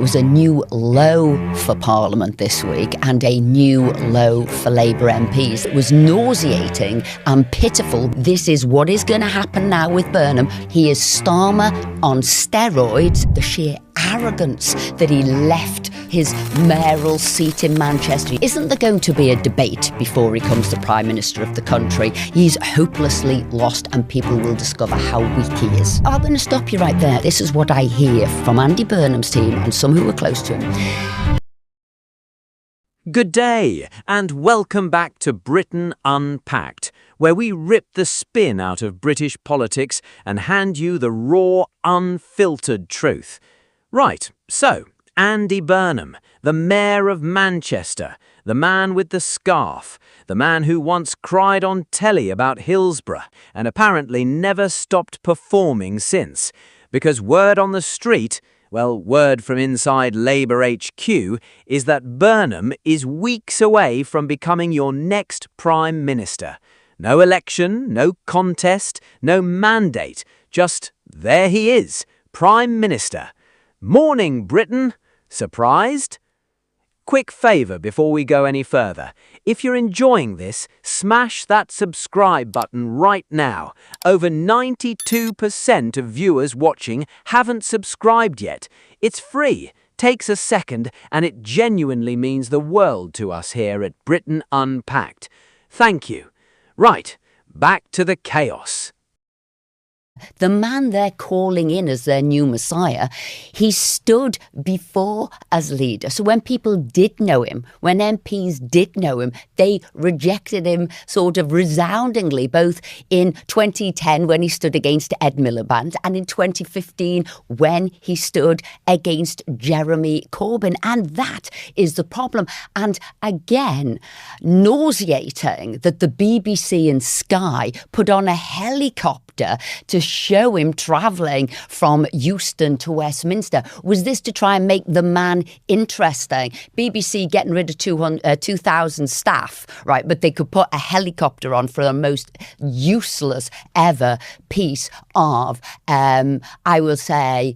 was a new low for Parliament this week and a new low for Labour MPs. It was nauseating and pitiful. This is what is going to happen now with Burnham. He is Starmer on steroids. The sheer arrogance that he left his mayoral seat in Manchester. Isn't there going to be a debate before he comes the Prime Minister of the country? He's hopelessly lost and people will discover how weak he is. I'm going to stop you right there. This is what I hear from Andy Burnham's team and some who are close to him. Good day and welcome back to Britain Unpacked, where we rip the spin out of British politics and hand you the raw, unfiltered truth. Right, so Andy Burnham, the Mayor of Manchester, the man with the scarf, the man who once cried on telly about Hillsborough and apparently never stopped performing since, because word on the street, well, word from inside Labour HQ, is that Burnham is weeks away from becoming your next Prime Minister. No election, no contest, no mandate, just there he is, Prime Minister. Morning, Britain! Surprised? Quick favour before we go any further. If you're enjoying this, smash that subscribe button right now. Over 92% of viewers watching haven't subscribed yet. It's free, takes a second, and it genuinely means the world to us here at Britain Unpacked. Thank you. Right, back to the chaos. The man they're calling in as their new messiah, he stood before as leader. So when people did know him, when MPs did know him, they rejected him sort of resoundingly, both in 2010 when he stood against Ed Miliband and in 2015 when he stood against Jeremy Corbyn. And that is the problem. And again, nauseating that the BBC and Sky put on a helicopter to show him travelling from Euston to Westminster. Was this to try and make the man interesting? BBC getting rid of 2,000 staff, right? But they could put a helicopter on for the most useless ever piece of, I will say,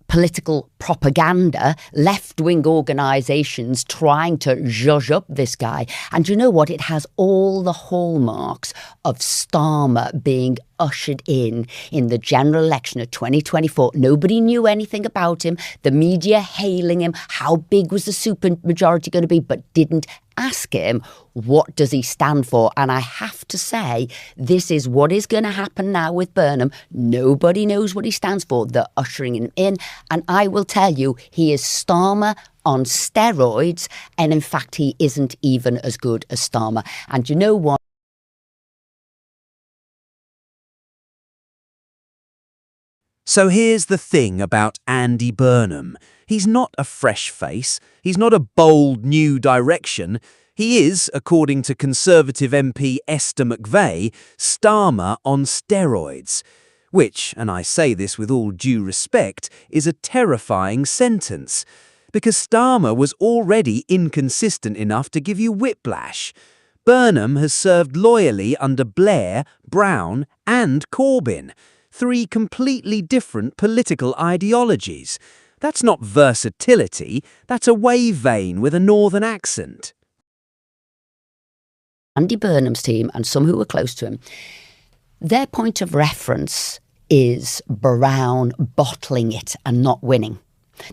political propaganda, left-wing organisations trying to zhuzh up this guy. And you know what? It has all the hallmarks of Starmer being ushered in the general election of 2024. Nobody knew anything about him. The media hailing him. How big was the supermajority going to be? But didn't ask him, what does he stand for? And I have to say, this is what is going to happen now with Burnham. Nobody knows what he stands for. They're ushering him in. And I will tell you, he is Starmer on steroids. And in fact, he isn't even as good as Starmer. And you know what? So here's the thing about Andy Burnham. He's not a fresh face. He's not a bold new direction. He is, according to Conservative MP Esther McVey, Starmer on steroids. Which, and I say this with all due respect, is a terrifying sentence. Because Starmer was already inconsistent enough to give you whiplash. Burnham has served loyally under Blair, Brown and Corbyn. 3 completely different political ideologies. That's not versatility, that's a wave vane with a northern accent. Andy Burnham's team and some who were close to him, their point of reference is Brown bottling it and not winning.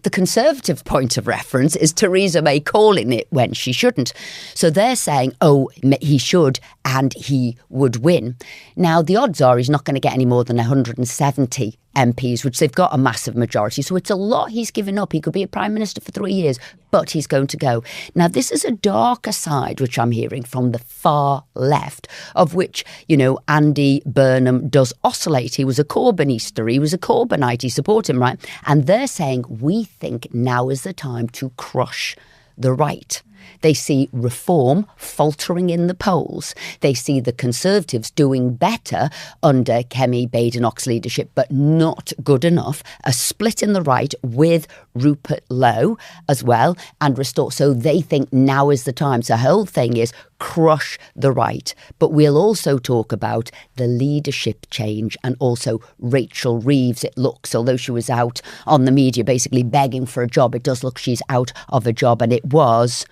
The Conservative point of reference is Theresa May calling it when she shouldn't. So they're saying, oh, he should and he would win. Now, the odds are he's not going to get any more than 170 MPs, which they've got a massive majority. So it's a lot he's given up. He could be a Prime Minister for 3 years, but he's going to go. Now, this is a darker side, which I'm hearing from the far left, of which, you know, Andy Burnham does oscillate. He was a Corbynista. He was a Corbynite. He support him, right? And they're saying, we think now is the time to crush the right. They see Reform faltering in the polls. They see the Conservatives doing better under Kemi Badenoch's leadership, but not good enough. A split in the right with Rupert Lowe as well and restore. So they think now is the time. So the whole thing is crush the right. But we'll also talk about the leadership change and also Rachel Reeves. It looks, although she was out on the media basically begging for a job, it does look she's out of a job. And it was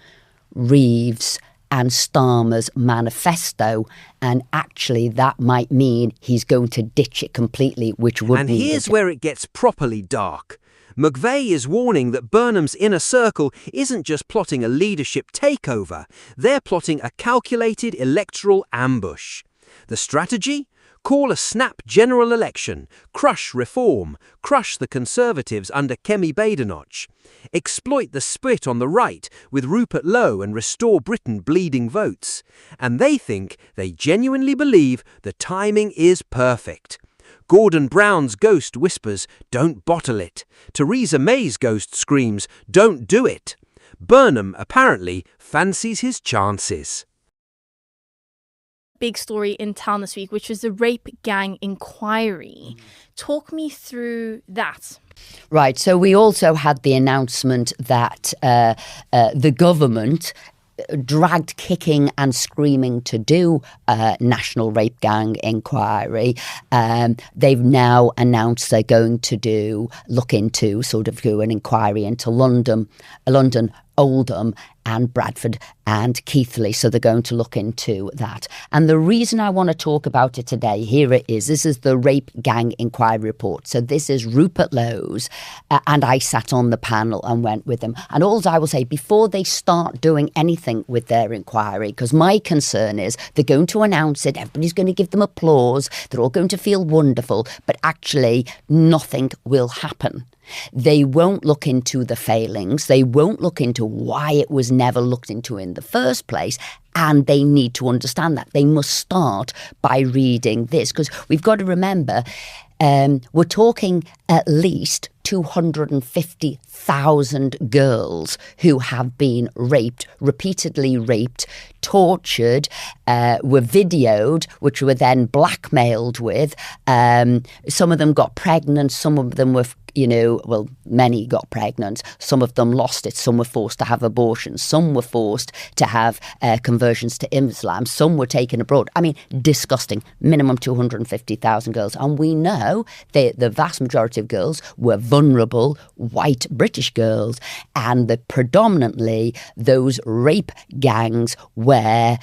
Reeves and Starmer's manifesto, and actually that might mean he's going to ditch it completely, which would mean... And here's where it gets properly dark. McVey is warning that Burnham's inner circle isn't just plotting a leadership takeover, they're plotting a calculated electoral ambush. The strategy? Call a snap general election, crush reform, crush the Conservatives under Kemi Badenoch, exploit the split on the right with Rupert Lowe and restore Britain bleeding votes. And they think, they genuinely believe, the timing is perfect. Gordon Brown's ghost whispers, don't bottle it. Theresa May's ghost screams, don't do it. Burnham, apparently, fancies his chances. Big story in town this week, which was the rape gang inquiry. Talk me through that. Right, so we also had the announcement that the government dragged kicking and screaming to do a national rape gang inquiry. They've now announced they're going to look into an inquiry into London, Oldham and Bradford and Keighley. So they're going to look into that. And the reason I want to talk about it today, here it is. This is the Rape Gang Inquiry Report. So this is Rupert Lowe's, and I sat on the panel and went with them. And all I will say, before they start doing anything with their inquiry, because my concern is they're going to announce it, everybody's going to give them applause, they're all going to feel wonderful, but actually nothing will happen. They won't look into the failings. They won't look into why it was never looked into in the first place. And they need to understand that. They must start by reading this, because we've got to remember, we're talking at least 250,000 girls who have been raped, repeatedly raped, tortured, were videoed, which were then blackmailed with. Some of them got pregnant. Some of them were, many got pregnant. Some of them lost it. Some were forced to have abortions. Some were forced to have conversions to Islam. Some were taken abroad. I mean, disgusting. Minimum 250,000 girls. And we know that the vast majority of girls were vulnerable white British girls, and that predominantly those rape gangs were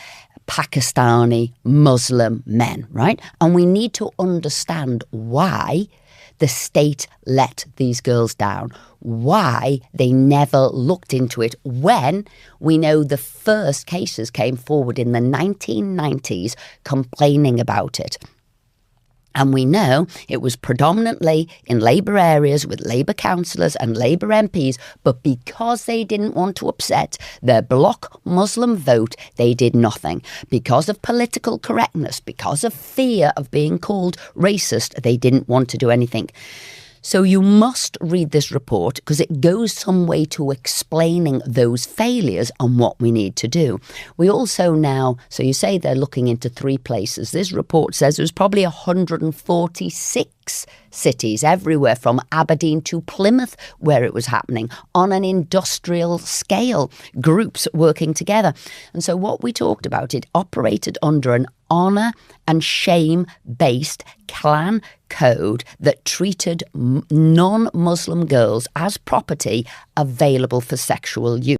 Pakistani Muslim men, right? And we need to understand why the state let these girls down, why they never looked into it when we know the first cases came forward in the 1990s complaining about it. And we know it was predominantly in Labour areas with Labour councillors and Labour MPs, but because they didn't want to upset their bloc Muslim vote, they did nothing. Because of political correctness, because of fear of being called racist, they didn't want to do anything. So you must read this report because it goes some way to explaining those failures and what we need to do. We also now, so you say they're looking into 3 places. This report says there's probably 146 cities everywhere from Aberdeen to Plymouth where it was happening on an industrial scale, groups working together. And so what we talked about, it operated under an honour and shame-based clan code that treated non-Muslim girls as property available for sexual use.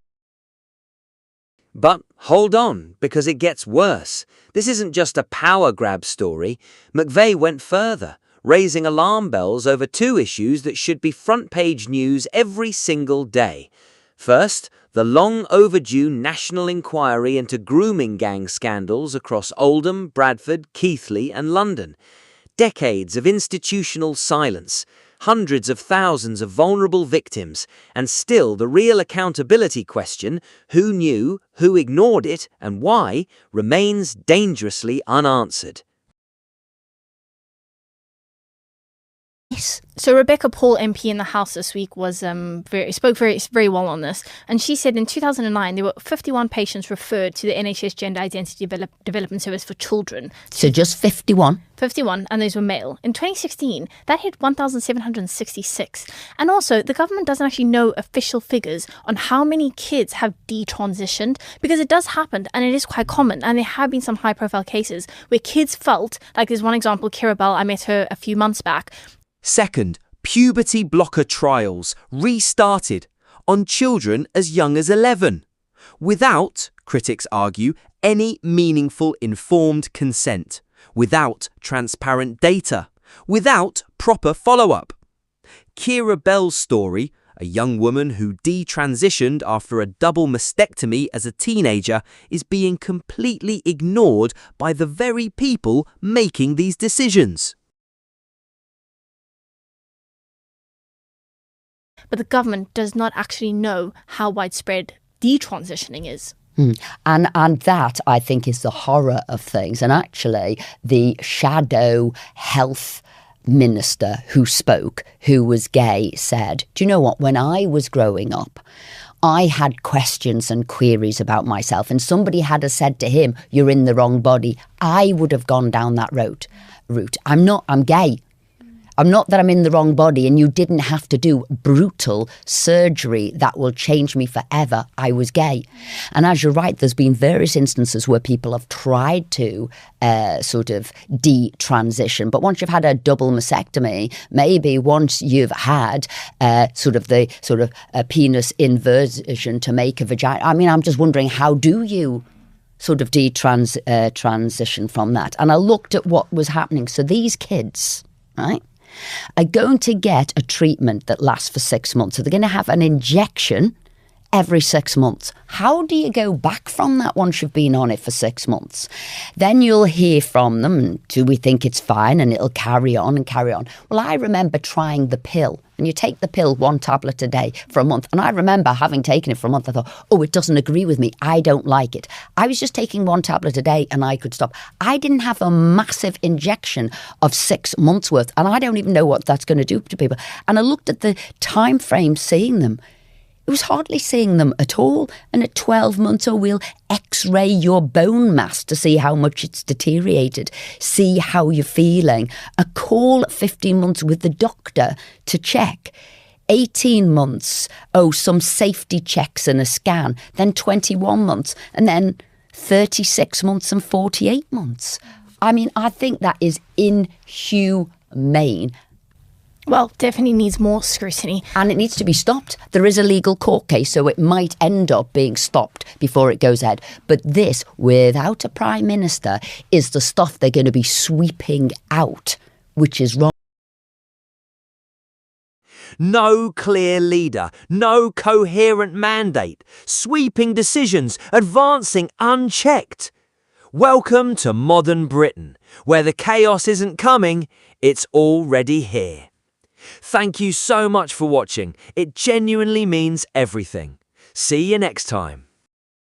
But hold on, because it gets worse. This isn't just a power grab story. McVey went further, raising alarm bells over 2 issues that should be front-page news every single day. First, the long overdue national inquiry into grooming gang scandals across Oldham, Bradford, Keighley and London. Decades of institutional silence, hundreds of thousands of vulnerable victims, and still the real accountability question, who knew, who ignored it, and why, remains dangerously unanswered. Yes. So Rebecca Paul, MP in the House this week, was spoke very well on this, and she said in 2009 there were 51 patients referred to the NHS Gender Identity Development Service for children. So just 51? 51, and those were male. In 2016, that hit 1,766. And also, the government doesn't actually know official figures on how many kids have detransitioned, because it does happen, and it is quite common. And there have been some high-profile cases where kids felt, like there's one example, Kira Bell, I met her a few months back. Second, puberty blocker trials restarted on children as young as 11, without, critics argue, any meaningful informed consent, without transparent data, without proper follow-up. Kira Bell's story, a young woman who detransitioned after a double mastectomy as a teenager, is being completely ignored by the very people making these decisions. But the government does not actually know how widespread detransitioning is. And that, I think, is the horror of things. And actually, the shadow health minister who spoke, who was gay, said, do you know what, when I was growing up, I had questions and queries about myself, and somebody had said to him, you're in the wrong body, I would have gone down that route. I'm gay. I'm not that I'm in the wrong body, and you didn't have to do brutal surgery that will change me forever. I was gay. And as you're right, there's been various instances where people have tried to sort of detransition. But once you've had a double mastectomy, maybe once you've had a penis inversion to make a vagina. I mean, I'm just wondering, how do you sort of transition from that? And I looked at what was happening. So these kids, right, are going to get a treatment that lasts for 6 months. So they're going to have an injection every 6 months. How do you go back from that once you've been on it for 6 months? Then you'll hear from them, do we think it's fine? And it'll carry on and carry on. Well, I remember trying the pill. And you take the pill, 1 tablet a day for a month. And I remember having taken it for a month. I thought, oh, it doesn't agree with me. I don't like it. I was just taking 1 tablet a day and I could stop. I didn't have a massive injection of 6 months worth. And I don't even know what that's going to do to people. And I looked at the time frame seeing them. It was hardly seeing them at all. And at 12 months, we'll x-ray your bone mass to see how much it's deteriorated, see how you're feeling. A call at 15 months with the doctor to check. 18 months, some safety checks and a scan. Then 21 months. And then 36 months and 48 months. I mean, I think that is inhumane. Well, definitely needs more scrutiny. And it needs to be stopped. There is a legal court case, so it might end up being stopped before it goes ahead. But this, without a prime minister, is the stuff they're going to be sweeping out, which is wrong. No clear leader, no coherent mandate, sweeping decisions, advancing unchecked. Welcome to modern Britain, where the chaos isn't coming, it's already here. Thank you so much for watching. It genuinely means everything. See you next time.